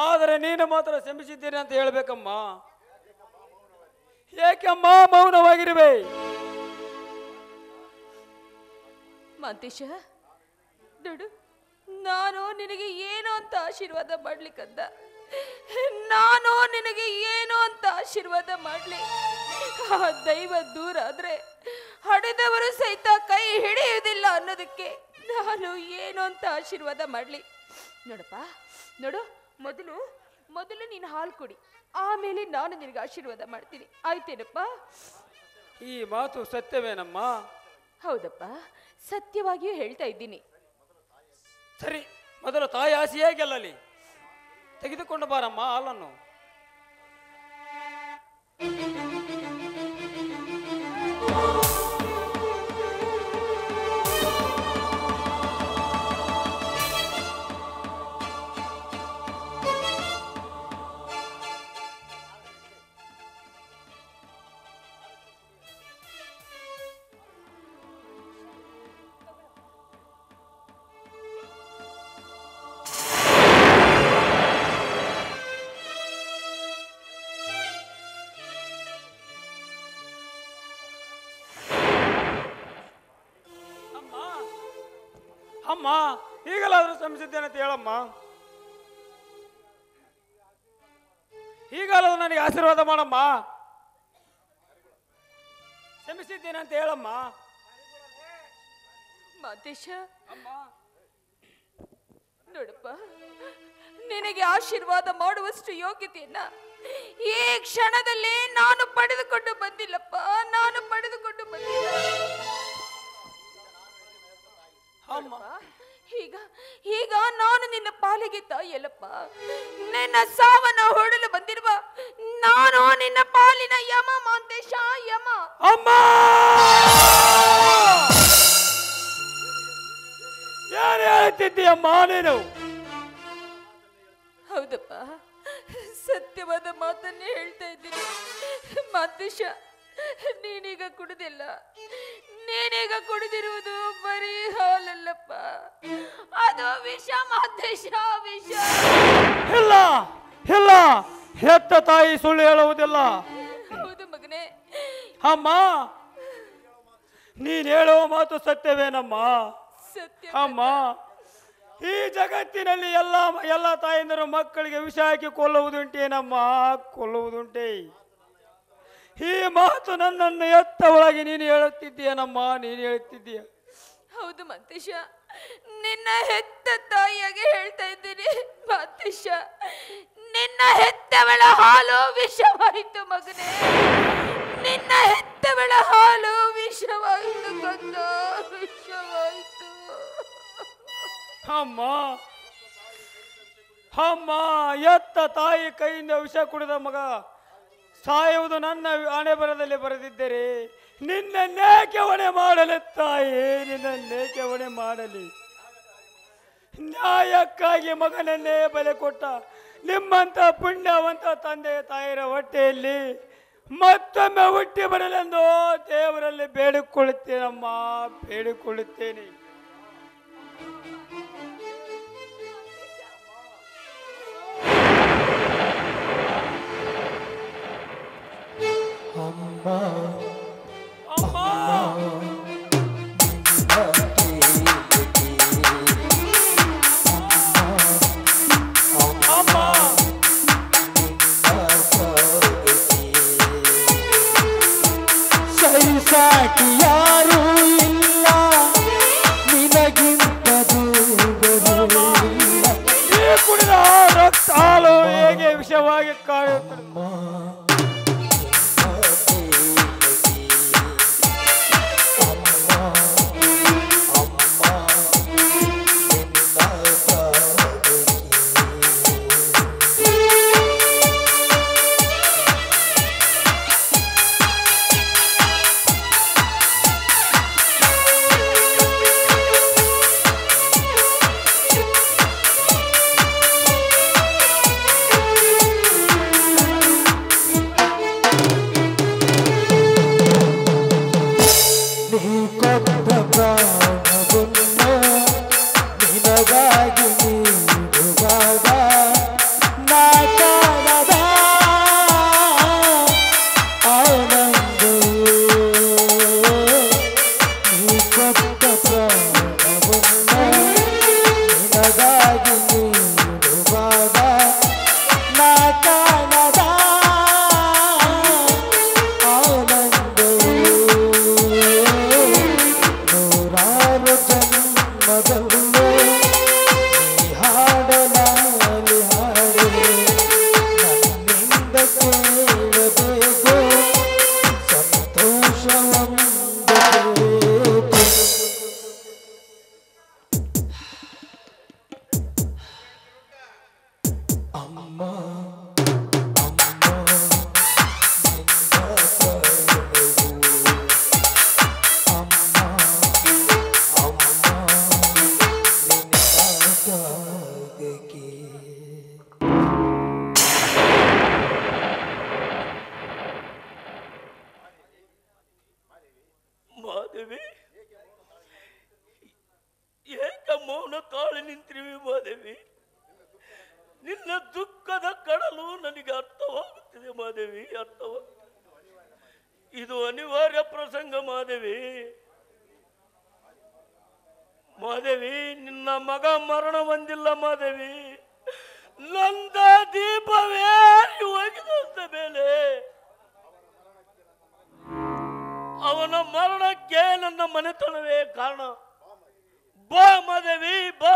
ಆದರೆ ನೀನು ಮಾತ್ರ ಕ್ಷಮಿಸಿದ್ದೇನೆ ಅಂತ ಹೇಳ್ಬೇಕಮ್ಮ. ಏಕಮ್ಮ ಮೌನವಾಗಿರುವೆ? ಮಾಂತೇಶ, ನೋಡು, ನಾನು ನಿನಗೆ ಏನು ಅಂತ ಆಶೀರ್ವಾದ ಮಾಡ್ಲಿಕ್ಕಂದ. ನಾನು ನಿನಗೆ ಏನು ಅಂತ ಆಶೀರ್ವಾದ ಮಾಡ್ಲಿ. ಆ ದೈವ ದೂರ ಆದ್ರೆ ಹಡೆದವರು ಸಹಿತ ಕೈ ಹಿಡಿಯುವುದಿಲ್ಲ ಅನ್ನೋದಕ್ಕೆ ನಾನು ಏನು ಅಂತ ಆಶೀರ್ವಾದ ಮಾಡ್ಲಿ. ನೋಡಪ್ಪ, ನೋಡು, ಮೊದಲು ನೀನು ಹಾಲು ಕುಡಿ, ಆಮೇಲೆ ನಾನು ನಿನಗೆ ಆಶೀರ್ವಾದ ಮಾಡ್ತೀನಿ. ಆಯ್ತೇನಪ್ಪ? ಈ ಮಾತು ಸತ್ಯವೇನಮ್ಮ? ಹೌದಪ್ಪ, ಸತ್ಯವಾಗಿಯೂ ಹೇಳ್ತಾ ಇದ್ದೀನಿ. ಸರಿ, ಮೊದಲು ತಾಯಿ ಆಸೆ ಗೆಲ್ಲಲಿ. ತೆಗೆದುಕೊಂಡು ಬಾರಮ್ಮ ಹಾಲನ್ನು. ಅಮ್ಮ ಈಗಲಾದ್ರೂ ಶ್ರಮಿಸಿದ್ದೇನೆ ಅಂತ ಹೇಳಮ್ಮ. ಈಗಲಾದ್ರೂ ನನಗೆ ಆಶೀರ್ವಾದ ಮಾಡಮ್ಮ. ಶ್ರಮಿಸಿದ್ದೇನೆ ಅಂತ ಹೇಳಮ್ಮ. ಮಾತೇಶ, ನೋಡಪ್ಪ, ನಿನಗೆ ಆಶೀರ್ವಾದ ಮಾಡುವಷ್ಟು ಯೋಗ್ಯತೆಯನ್ನ ಈ ಕ್ಷಣದಲ್ಲಿ ನಾನು ಪಡೆದುಕೊಂಡು ಬಂದಿಲ್ಲಪ್ಪ, ನಾನು ಪಡೆದುಕೊಂಡು ಬಂದಿಲ್ಲ. ಈಗ ಈಗ ನಾನು ನಿನ್ನ ಪಾಲಿಗೆ ತಾಯಿಯಲ್ಲಪ್ಪ. ನಿನ್ನ ಸಾವನ್ನ ಹೊಡಲು ಬಂದಿರುವ ನಾನು ನಿನ್ನ ಪಾಲಿನ ಯಮ ಮಾಂತೇಶ, ಯಮ. ಅಮ್ಮ ಯಾರು ಹೇಳ್ತಿದ್ದೀಯಮ್ಮ ನೀನು? ಹೌದಪ್ಪ, ಸತ್ಯವಾದ ಮಾತನ್ನೇ ಹೇಳ್ತಾ ಇದ್ದೀನಿ ಮಾತೇಶ. ನೀನೀಗ ಕುಡಿದಿಲ್ಲ, ನೀನೀಗ ಕುಡಿದಿರುವುದು ಬರೀ ಹಾಲಲ್ಲಪ್ಪ, ಅದು ವಿಷ ಮಾತೇಶ, ವಿಷ. ಇಲ್ಲ ಇಲ್ಲ, ಹೆತ್ತ ತಾಯಿ ಸುಳ್ಳು ಹೇಳುವುದಿಲ್ಲ. ಹೌದು ಮಗನೇ. ಅಮ್ಮ ನೀನ್ ಹೇಳುವ ಮಾತು ಸತ್ಯವೇನಮ್ಮ? ಸತ್ಯ ಅಮ್ಮ, ಈ ಜಗತ್ತಿನಲ್ಲಿ ಎಲ್ಲ ತಾಯಿಂದರು ಮಕ್ಕಳಿಗೆ ವಿಷ ಹಾಕಿ ಕೊಲ್ಲುವುದುಂಟೇನಮ್ಮ? ಕೊಲ್ಲುವುದುಂಟೆ. ಈ ಮಾತು ನನ್ನನ್ನು ಎತ್ತ ಒಳಗೆ ನೀನು ಹೇಳುತ್ತಿದ್ದೀಯನಮ್ಮ, ನೀನು ಹೇಳುತ್ತಿದ್ದೀಯ. ಹೌದು ಮಾತೇಶ, ನಿನ್ನ ಹೆತ್ತ ತಾಯಿಯಾಗೆ ಹೇಳ್ತಾ ಇದ್ದೀನಿ ಮಾತೇಶ. ನಿನ್ನ ಹೆತ್ತವಳ ಹಾಲು ವಿಷವಾಯಿತು ಮಗನೇ, ನಿನ್ನ ಹೆತ್ತವಳ ಹಾಲು ವಿಷವಾಯಿತು ಕಂದ, ವಿಷವಾಯಿತು. ಅಮ್ಮ ಅಮ್ಮ, ಎತ್ತ ತಾಯಿ ಕೈಯಿಂದ ವಿಷ ಕುಡಿದ ಮಗ ಸಾಯುವುದು ನನ್ನ ಹಣೆ ಬರದಲ್ಲಿ ಬರೆದಿದ್ದರೆ ನಿನ್ನನ್ನೇಕೆ ಹೊಣೆ ಮಾಡಲಿ ತಾಯಿ, ನಿನ್ನನ್ನೇಕೆ ಹೊಣೆ ಮಾಡಲಿ? ನ್ಯಾಯಕ್ಕಾಗಿ ಮಗನನ್ನೇ ಬಲೆ ಕೊಟ್ಟ ನಿಮ್ಮಂತ ಪುಣ್ಯವಂತ ತಂದೆ ತಾಯಿರ ಹೊಟ್ಟೆಯಲ್ಲಿ ಮತ್ತೊಮ್ಮೆ ಹುಟ್ಟಿ ಬರಲೆಂದು ದೇವರಲ್ಲಿ ಬೇಡಿಕೊಳ್ಳುತ್ತೇನಮ್ಮ, ಬೇಡಿಕೊಳ್ಳುತ್ತೇನೆ. ಅಮ್ಮ ಸರಿಸಾಟಿ ಯಾರೂ ಇಲ್ಲ ನಿನಗಿಂತ ಈ ಕುಡಿದ ರಕ್ತ ಹಾಲು ಹೇಗೆ ವಿಷವಾಗಿ ಕಾಯುತ್ತದೆ? ಮಾದೇವಿ, ಏಕ ಮೌನ ತಾಳಿ ನಿಂತಿರುವೆ ಮಾದೇವಿ? ನಿನ್ನ ದುಃಖದ ಕಡಲು ನನಗೆ ಅರ್ಥವಾಗುತ್ತಿದೆ ಮಾದೇವಿ, ಅರ್ಥವಾಗುತ್ತಿದೆ. ಇದು ಅನಿವಾರ್ಯ ಪ್ರಸಂಗ ಮಾದೇವಿ. ಮಾದೇವಿ, ನಿನ್ನ ಮಗ ಮರಣ ಹೊಂದಿಲ್ಲ ಮಾದೇವಿ. ನಂದ ದೀಪವೇ ಹೋಗಿದಂತ ಮೇಲೆ ಅವನ ಮರಣಕ್ಕೆ ನನ್ನ ಮನೆತನವೇ ಕಾರಣ. ಬಾ ಮಾದೇವಿ ಬಾ.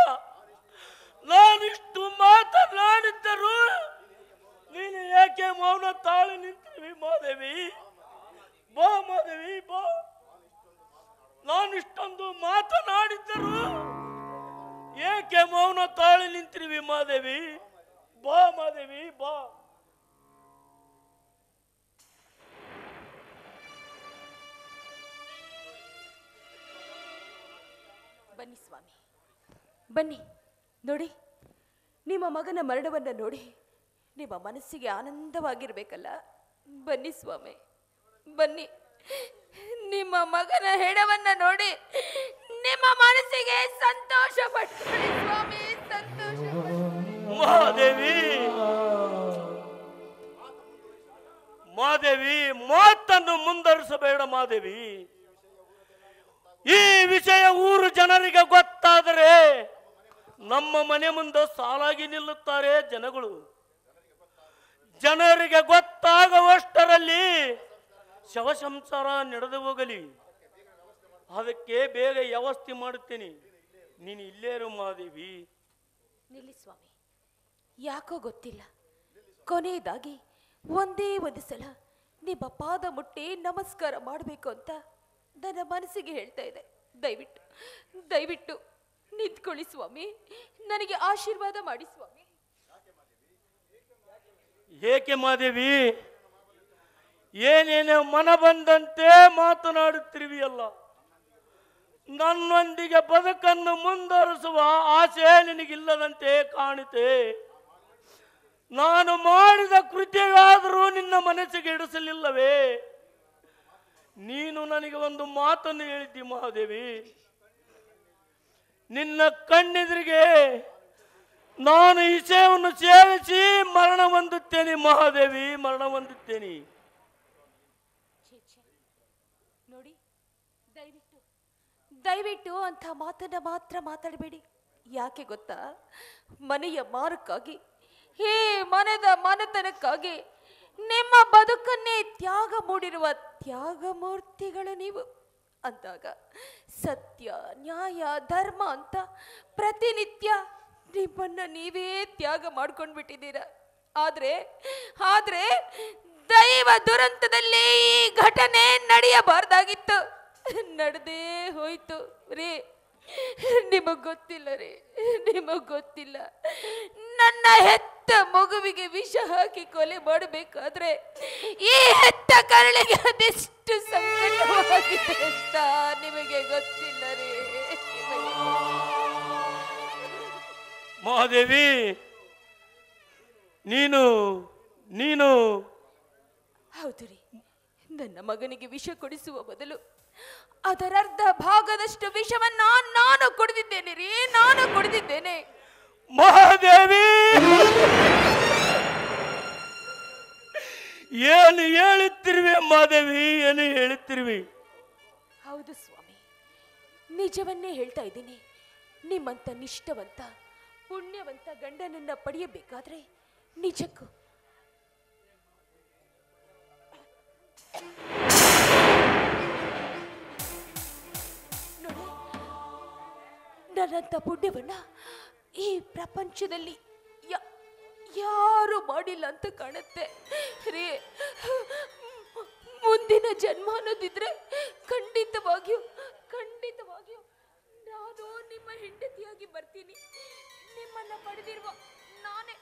ನಾನಿಷ್ಟು ಮಾತನಾಡಿದ್ದರೂ ನೀನು ಏಕೆ ಮೌನ ತಾಳಿ ನಿಂತಿರುವಿ ಮಾದೇವಿ? ಬಾ ಮಾದೇವಿ ಬಾ. ನಾನಿಷ್ಟೊಂದು ಮಾತನಾಡಿದ್ದರೂ ಏಕೆ ಮೌನ ತಾಳಿ ನಿಂತಿರುವಿ ಮಾದೇವಿ? ಬಾ ಮಾದೇವಿ ಬಾ. ಬನ್ನಿ ಸ್ವಾಮಿ, ಬನ್ನಿ. ನೋಡಿ, ನಿಮ್ಮ ಮಗನ ಮರಣವನ್ನು ನೋಡಿ ನಿಮ್ಮ ಮನಸ್ಸಿಗೆ ಆನಂದವಾಗಿರ್ಬೇಕಲ್ಲ. ಬನ್ನಿ ಸ್ವಾಮಿ, ಬನ್ನಿ. ನಿಮ್ಮ ಮಗನ ಹೆಣವನ್ನ ನೋಡಿ ನಿಮ್ಮ ಮನಸ್ಸಿಗೆ ಸಂತೋಷ ಪಡ್ಕೊಳ್ಳಿ ಸ್ವಾಮಿ, ಸಂತೋಷ. ಮಾದೇವಿ, ಮಾದೇವಿ, ಮಾತನ್ನು ಮುಂದರಿಸಬೇಡ ಮಾದೇವಿ. ಈ ವಿಷಯ ಊರು ಜನರಿಗೆ ಗೊತ್ತಾದರೆ ನಮ್ಮ ಮನೆ ಮುಂದೆ ಸಾಲಾಗಿ ನಿಲ್ಲುತ್ತಾರೆ ಜನಗಳು. ಜನರಿಗೆ ಗೊತ್ತಾಗುವಷ್ಟರಲ್ಲಿ ಶವ ಸಂಸಾರ ನಡೆದು ಹೋಗಲಿ. ಅದಕ್ಕೆ ಬೇಗ ವ್ಯವಸ್ಥೆ ಮಾಡುತ್ತೇನೆ. ನೀನು ಇಲ್ಲೇರು ಮಾದೇವಿ. ನಿಲ್ಲಿ ಸ್ವಾಮಿ, ಯಾಕೋ ಗೊತ್ತಿಲ್ಲ, ಕೊನೆಯದಾಗಿ ಒಂದೇ ಒಂದು ಸಲ ನಿಮ್ಮ ಪಾದ ಮುಟ್ಟಿ ನಮಸ್ಕಾರ ಮಾಡಬೇಕು ಅಂತ ನನ್ನ ಮನಸ್ಸಿಗೆ ಹೇಳ್ತಾ ಇದೆ. ದಯವಿಟ್ಟು ದಯವಿಟ್ಟು ನಿಂತ್ಕೊಳ್ಳಿ ಸ್ವಾಮಿ, ನನಗೆ ಆಶೀರ್ವಾದ ಮಾಡಿ ಸ್ವಾಮಿ. ಏಕೆ ಮಾದೇವಿ, ಏನೇನೋ ಮನ ಬಂದಂತೆ ಮಾತನಾಡುತ್ತಿರುವಿಯಲ್ಲ. ನನ್ನೊಂದಿಗೆ ಬದುಕನ್ನು ಮುಂದುವರಿಸುವ ಆಸೆ ನಿನಗಿಲ್ಲದಂತೆ ಕಾಣುತ್ತೆ. ನಾನು ಮಾಡಿದ ಕೃತ್ಯವಾದರೂ ನಿನ್ನ ಮನಸ್ಸಿಗೆ ಇಡಿಸಲಿಲ್ಲವೇ? ನೀನು ನನಗೆ ಒಂದು ಮಾತನ್ನು ಹೇಳಿದ್ದಿ ಮಹಾದೇವಿ. ನಿನ್ನ ಕಣ್ಣೆದುರಿಗೆ ನಾನು ವಿಷಯವನ್ನು ಸೇವಿಸಿ ಮರಣ ಹೊಂದುತ್ತೇನೆ ಮಹಾದೇವಿ, ಮರಣ ಹೊಂದುತ್ತೇನೆ. ನೋಡಿ, ದಯವಿಟ್ಟು ದಯವಿಟ್ಟು ಅಂಥ ಮಾತನ್ನ ಮಾತ್ರ ಮಾತಾಡಬೇಡಿ. ಯಾಕೆ ಗೊತ್ತಾ, ಮನೆಯ ಮಾರಕ್ಕಾಗಿ, ಈ ಮನದ ಮನತನಕ್ಕಾಗಿ ನಿಮ್ಮ ಬದುಕನ್ನೇ ತ್ಯಾಗ ಮೂಡಿರುವ ತ್ಯಾಗಮೂರ್ತಿಗಳು ನೀವು. ಅಂದಾಗ ಸತ್ಯ, ನ್ಯಾಯ, ಧರ್ಮ ಅಂತ ಪ್ರತಿನಿತ್ಯ ನಿಮ್ಮನ್ನ ನೀವೇ ತ್ಯಾಗ ಮಾಡ್ಕೊಂಡು ಬಿಟ್ಟಿದ್ದೀರ. ಆದ್ರೆ ದೈವ ದುರಂತದಲ್ಲಿ ಈ ಘಟನೆ ನಡೆಯಬಾರ್ದಾಗಿತ್ತು, ನಡೆದೇ ಹೋಯ್ತು ರೀ. ನಿಮಗ್ ಗೊತ್ತಿಲ್ಲ ರೀ, ನಿಮಗ್ ಗೊತ್ತಿಲ್ಲ. ನನ್ನ ಹೆತ್ತ ಮಗುವಿಗೆ ವಿಷ ಹಾಕಿ ಕೊಲೆ ಮಾಡಬೇಕಾದ್ರೆ ಈ ಹೆತ್ತ ಕರಳಿಗೆ ಅದೆಷ್ಟು ಸಂಕಟವಾಗಿದೆ ಅಂತ ನಿಮಗೆ ಗೊತ್ತಿಲ್ಲ ರೀ. ಮಹಾದೇವಿ, ನೀನು ನೀನು ಹೌದು ರೀ, ನನ್ನ ಮಗನಿಗೆ ವಿಷ ಕೊಡಿಸುವ ಬದಲು ಅದರರ್ಧ ಭಾಗದಷ್ಟು ವಿಷವನ್ನ ನಾನು ಕುಡಿದಿದ್ದೇನೆ ರೀ, ನಾನು ಕುಡಿದಿದ್ದೇನೆ. ಮಹಾದೇವಿ, ಏನು ಹೇಳುತ್ತಿರುವೆ ಮಹಾದೇವಿ, ಏನು ಹೇಳುತ್ತಿರುವೆ? ಹೌದು ಸ್ವಾಮಿ, ನಿಜವನ್ನೇ ಹೇಳ್ತಾ ಇದ್ದೀನಿ. ನಿಮ್ಮಂತ ನಿಷ್ಠವಂತ ಪುಣ್ಯವಂತ ಗಂಡನನ್ನ ಪಡೆಯಬೇಕಾದ್ರೆ ನಿಜಕ್ಕೂ ನೋಡಿ, ನನ್ನಂತ ಪುಣ್ಯವನ್ನ ಈ ಪ್ರಪಂಚದಲ್ಲಿ ಯಾರು ಮಾಡಿಲ್ಲ ಅಂತ ಕಾಣುತ್ತೆ ರೇ. ಮುಂದಿನ ಜನ್ಮ ಅನ್ನೋದಿದ್ರೆ ಖಂಡಿತವಾಗಿಯೂ ನಾನು ನಿಮ್ಮ ಹೆಂಡತಿಯಾಗಿ ಬರ್ತೀನಿ. ನಿಮ್ಮನ್ನ ಪಡೆದಿರುವ ನಾನೇ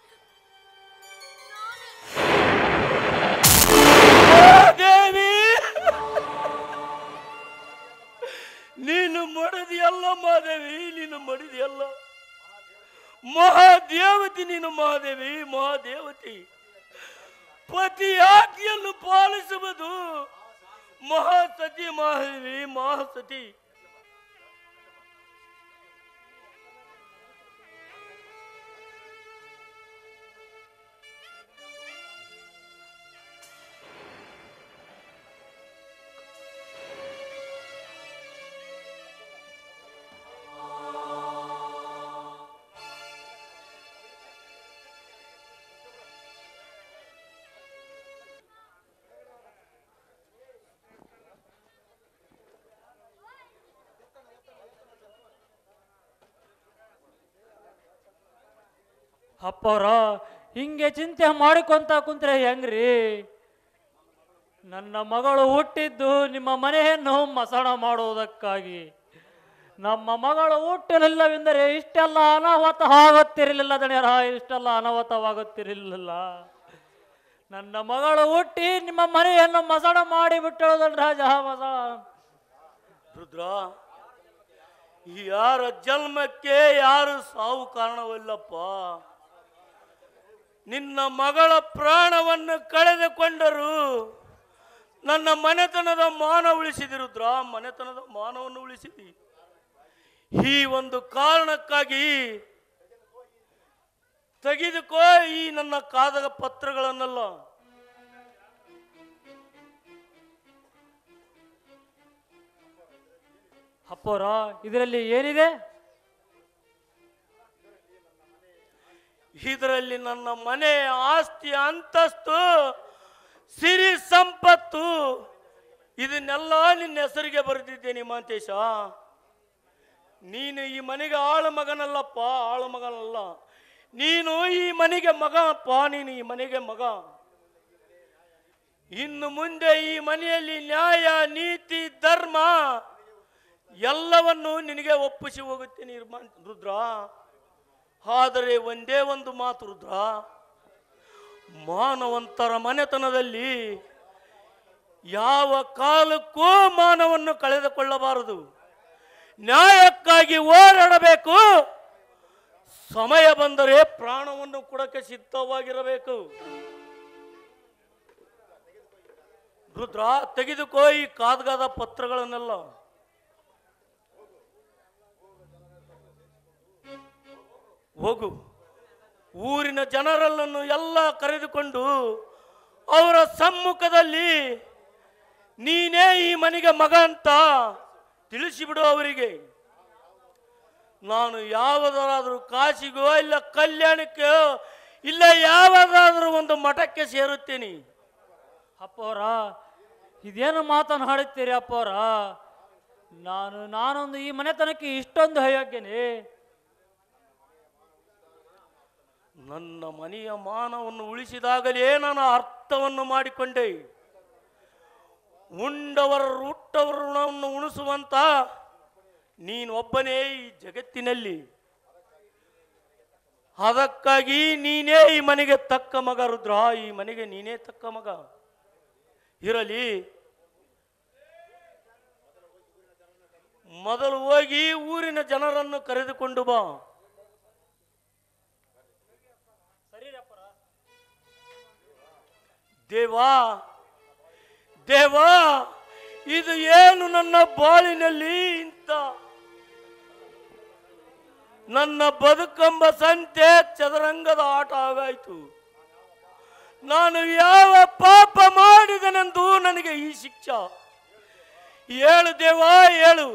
ದೇವಿ, ನೀನು ಮಡದಿಯಲ್ಲ ಮಹಾದೇವಿ, ನೀನು ಮಡದಿಯಲ್ಲ, ಮಹಾದೇವತಿ ನೀನು ಮಹಾದೇವಿ, ಮಹಾದೇವತಿ. ಪತಿ ಆಜ್ಞೆಯನ್ನು ಪಾಲಿಸುವುದು ಮಹಾಸತಿ ಮಹಾದೇವಿ, ಮಹಾಸತಿ. ಅಪ್ಪವ್ರ ಹಿಂಗೆ ಚಿಂತೆ ಮಾಡಿಕೊಂತ ಕುಂತ್ರೆ ಹೆಂಗ್ರಿ? ನನ್ನ ಮಗಳು ಹುಟ್ಟಿದ್ದು ನಿಮ್ಮ ಮನೆಯನ್ನು ಮಸಣ ಮಾಡುವುದಕ್ಕಾಗಿ. ನಮ್ಮ ಮಗಳು ಹುಟ್ಟಲಿಲ್ಲವೆಂದರೆ ಇಷ್ಟೆಲ್ಲ ಅನಾಹುತ ಆಗುತ್ತಿರಲಿಲ್ಲ ದಣ್ಯರ, ಇಷ್ಟೆಲ್ಲ ಅನಾಹುತವಾಗುತ್ತಿರಲಿಲ್ಲ. ನನ್ನ ಮಗಳು ಹುಟ್ಟಿ ನಿಮ್ಮ ಮನೆಯನ್ನು ಮಸಣ ಮಾಡಿಬಿಟ್ಟಳು ದಣ್ರಾಜ. ರುದ್ರ, ಯಾರ ಜನ್ಮಕ್ಕೆ ಯಾರು ಸಾವು ಕಾರಣವಿಲ್ಲಪ್ಪ. ನಿನ್ನ ಮಗಳ ಪ್ರಾಣವನ್ನು ಕಳೆದುಕೊಂಡರು ನನ್ನ ಮನೆತನದ ಮಾನ ಉಳಿಸಿದಿ ರುದ್ರ, ಮನೆತನದ ಮಾನವನ್ನು ಉಳಿಸಿದಿ. ಈ ಒಂದು ಕಾರಣಕ್ಕಾಗಿ ತೆಗೆದುಕೋ ಈ ನನ್ನ ಕಾಗದ ಪತ್ರಗಳನ್ನೆಲ್ಲ. ಅಪ್ಪೋರ, ಇದರಲ್ಲಿ ಏನಿದೆ? ಇದರಲ್ಲಿ ನನ್ನ ಮನೆ, ಆಸ್ತಿ, ಅಂತಸ್ತು, ಸಿರಿ ಸಂಪತ್ತು ಇದನ್ನೆಲ್ಲ ನಿನ್ನ ಹೆಸರಿಗೆ ಬರೆದಿದ್ದೇನೆ ಮಾಂತೇಶ. ನೀನು ಈ ಮನೆಗೆ ಆಳು ಮಗನಲ್ಲಪ್ಪ, ಆಳು ಮಗನಲ್ಲ. ನೀನು ಈ ಮನೆಗೆ ಮಗ ಅಪ್ಪ, ನೀನು ಈ ಮನೆಗೆ ಮಗ. ಇನ್ನು ಮುಂದೆ ಈ ಮನೆಯಲ್ಲಿ ನ್ಯಾಯ, ನೀತಿ, ಧರ್ಮ ಎಲ್ಲವನ್ನು ನಿನಗೆ ಒಪ್ಪಿಸಿ ಹೋಗುತ್ತೇನೆ ರುದ್ರ. ಆದರೆ ಒಂದೇ ಒಂದು ಮಾತು ರುದ್ರ, ಮಾನವಂತರ ಮನೆತನದಲ್ಲಿ ಯಾವ ಕಾಲಕ್ಕೂ ಮಾನವನ್ನು ಕಳೆದುಕೊಳ್ಳಬಾರದು. ನ್ಯಾಯಕ್ಕಾಗಿ ಹೋರಾಡಬೇಕು. ಸಮಯ ಬಂದರೆ ಪ್ರಾಣವನ್ನು ಕೊಡಕ್ಕೆ ಸಿದ್ಧವಾಗಿರಬೇಕು. ರುದ್ರ, ತೆಗೆದುಕೋ ಈ ಕಾಗದ ಪತ್ರಗಳನ್ನೆಲ್ಲ. ಹೋಗು, ಊರಿನ ಜನರನ್ನು ಎಲ್ಲ ಕರೆದುಕೊಂಡು ಅವರ ಸಮ್ಮುಖದಲ್ಲಿ ನೀನೇ ಈ ಮನೆಗೆ ಮಗ ಅಂತ ತಿಳಿಸಿಬಿಡು ಅವರಿಗೆ. ನಾನು ಯಾವುದಾದ್ರೂ ಕಾಶಿಗೋ ಇಲ್ಲ ಕಲ್ಯಾಣಕ್ಕೆ ಇಲ್ಲ ಯಾವುದಾದ್ರೂ ಒಂದು ಮಠಕ್ಕೆ ಸೇರುತ್ತೇನೆ. ಅಪ್ಪವ್ರ, ಇದೇನು ಮಾತನಾಡುತ್ತೀರಿ ಅಪ್ಪವ್ರ? ನಾನೊಂದು ಈ ಮನೆತನಕ್ಕೆ ಇಷ್ಟೊಂದು ಅಯೋಗ್ಯನೇ? ನನ್ನ ಮನೆಯ ಮಾನವನ್ನು ಉಳಿಸಿದಾಗಲೇ ನಾನು ಅರ್ಥವನ್ನು ಮಾಡಿಕೊಂಡೆ. ಉಂಡವರ ಹುಟ್ಟವರನ್ನು ಉಣಿಸುವಂತ ನೀನೊಬ್ಬನೇ ಈ ಜಗತ್ತಿನಲ್ಲಿ. ಅದಕ್ಕಾಗಿ ನೀನೇ ಈ ಮನೆಗೆ ತಕ್ಕ ಮಗ ರುದ್ರ, ಈ ಮನೆಗೆ ನೀನೇ ತಕ್ಕ ಮಗ. ಇರಲಿ, ಮೊದಲು ಹೋಗಿ ಊರಿನ ಜನರನ್ನು ಕರೆದುಕೊಂಡು ಬಾ. ದೇವಾ ದೇವಾ, ಇದು ಏನು ನನ್ನ ಬಾಳಿನಲ್ಲಿ ಇಂಥ ನನ್ನ ಬದುಕೆಂಬ ಸಂತೆ ಚದರಂಗದ ಆಟ ಆಗಾಯಿತು. ನಾನು ಯಾವ ಪಾಪ ಮಾಡಿದನೆಂದು ನನಗೆ ಈ ಶಿಕ್ಷೆ? ಹೇಳು ದೇವಾ, ಹೇಳು.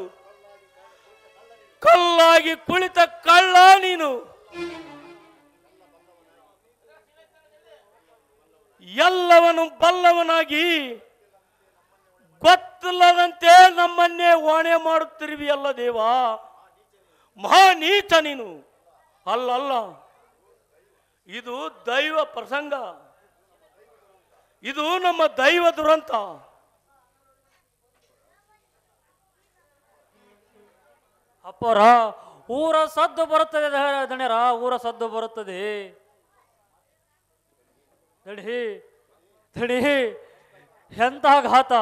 ಕಲ್ಲಾಗಿ ಕುಳಿತ ಕಳ್ಳ ನೀನು. ಎಲ್ಲವನು ಬಲ್ಲವನಾಗಿ ಗೊತ್ತಿಲ್ಲದಂತೆ ನಮ್ಮನ್ನೇ ವಾಣೆ ಮಾಡುತ್ತಿರುವಿಯಲ್ಲ ದೇವಾ. ಮಹಾನೀಚ ನೀನು. ಅಲ್ಲಲ್ಲ, ಇದು ದೈವ ಪ್ರಸಂಗ, ಇದು ನಮ್ಮ ದೈವ ದುರಂತ. ಅಪ್ಪರ, ಊರ ಸದ್ದು ಬರುತ್ತದೆ ದಣ್ಯರ, ಊರ ಸದ್ದು ಬರುತ್ತದೆ. ದಡಿ ದಡಿ, ಎಂತ ಘಾತ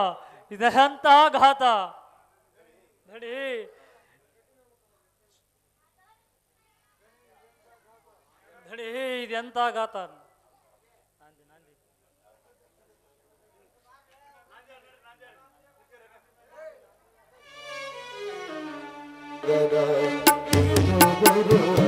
ಇದು, ಎಂತ ಘಾತ ದಡಿ. ದಡಿ, ಇದೆಂತ ಘಾತ. ಗುರು